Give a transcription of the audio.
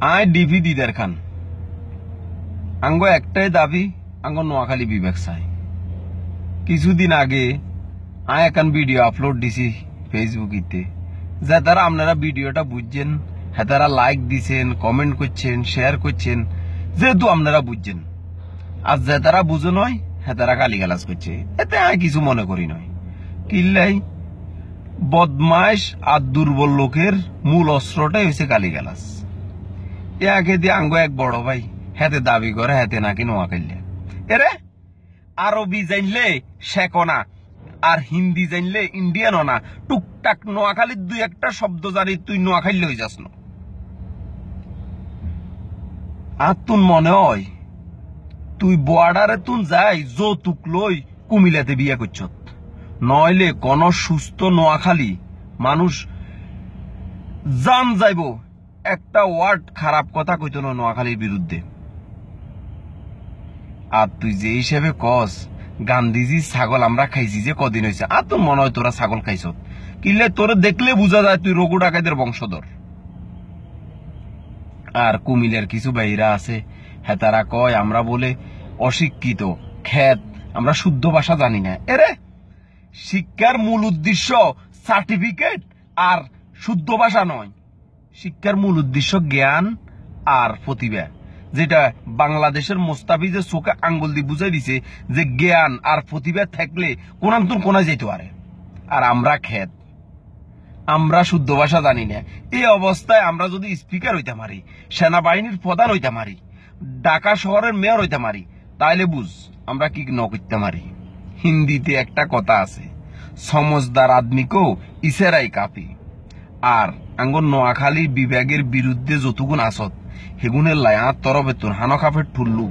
আয় ডিপি দিদার খান আঙ্গ একটাই দাবি আঙ্গ নোয়াখালী বিবেক চাই। কিছুদিন আগে আয় এখন ভিডিও আপলোড দিছি ফেসবুকিতে, যে তারা আপনারা ভিডিওটা বুঝছেন, হ্যাঁ তারা লাইক দিছেন, কমেন্ট করছেন, শেয়ার করছেন, যেহেতু আপনারা বুঝছেন। আর যে তারা বুঝো নয় হ্যাঁ তারা গালিগালাজ করছে, এতে আয় কিছু মনে করি নয়। কিল্লাই বদমাইশ আর দুর্বল লোকের মূল অস্ত্রটাই হয়েছে গালিগালাজ। একে দিয়ে আঙ্গ এক বড় ভাই হাতে দাবি করে হাতে নাকি নোয়াখালী এরে আরবি জানলে শেখো না, আর হিন্দি জানলে ইন্ডিয়ানও না, টুকটাক নোয়াখালীর দুই একটা শব্দ জানি তুই নোয়াখালী হয়ে যাস না। আর তুন মনে হয় তুই বর্ডারে তুন যাই যৌতুক লই কুমিল্লাতে বিয়ে করছ, নইলে কোন সুস্থ নোয়াখালী মানুষ জান যাইব একটা ওয়ার্ড খারাপ কথা কইতো না নোয়াখালীর বিরুদ্ধে। আর তুই যে হিসেবে কস গান্ধীজি ছাগল আমরা খাইছি যে কদিন হয়েছে, আর তোর মনে হয় তোরা ছাগল খাইছ, কিলে তোরে দেখলে বোঝা যায় তুই রঘু ডাকাইতের বংশধর। আর কুমিল্লার কিছু বাইরা আছে হ্যাঁ তারা কয় আমরা বলে অশিক্ষিত খ্যাত, আমরা শুদ্ধ ভাষা জানি না। এরে শিক্ষার মূল উদ্দেশ্য সার্টিফিকেট আর শুদ্ধ ভাষা নয়, শিক্ষার মূল উদ্দেশ্য জ্ঞান আর প্রতিভা, যেটা বাংলাদেশের মোস্তাফিজের চোখে আঙ্গুল দিয়ে বুঝাই দিছে যে জ্ঞান আর প্রতিভা থাকলে কোনান্তর কোনা যেতে পারে। আর আমরা খ্যাত, আমরা শুদ্ধ ভাষা জানি না। এই অবস্থায় আমরা যদি স্পিকার হইতে পারি, সেনাবাহিনীর প্রধান হইতে পারি, ঢাকা শহরের মেয়র হইতে পারি, তাইলে বুঝ আমরা কি ন করতে পারি। হিন্দিতে একটা কথা আছে, সমজদার আদমিকেও ইশারাই কাপি। আর আঙ্গর নোয়াখালী বিভাগের বিরুদ্ধে যতগুণ আসত হেগুনের লাই আর তরফে তোর হানো কাপের ঠুল্লু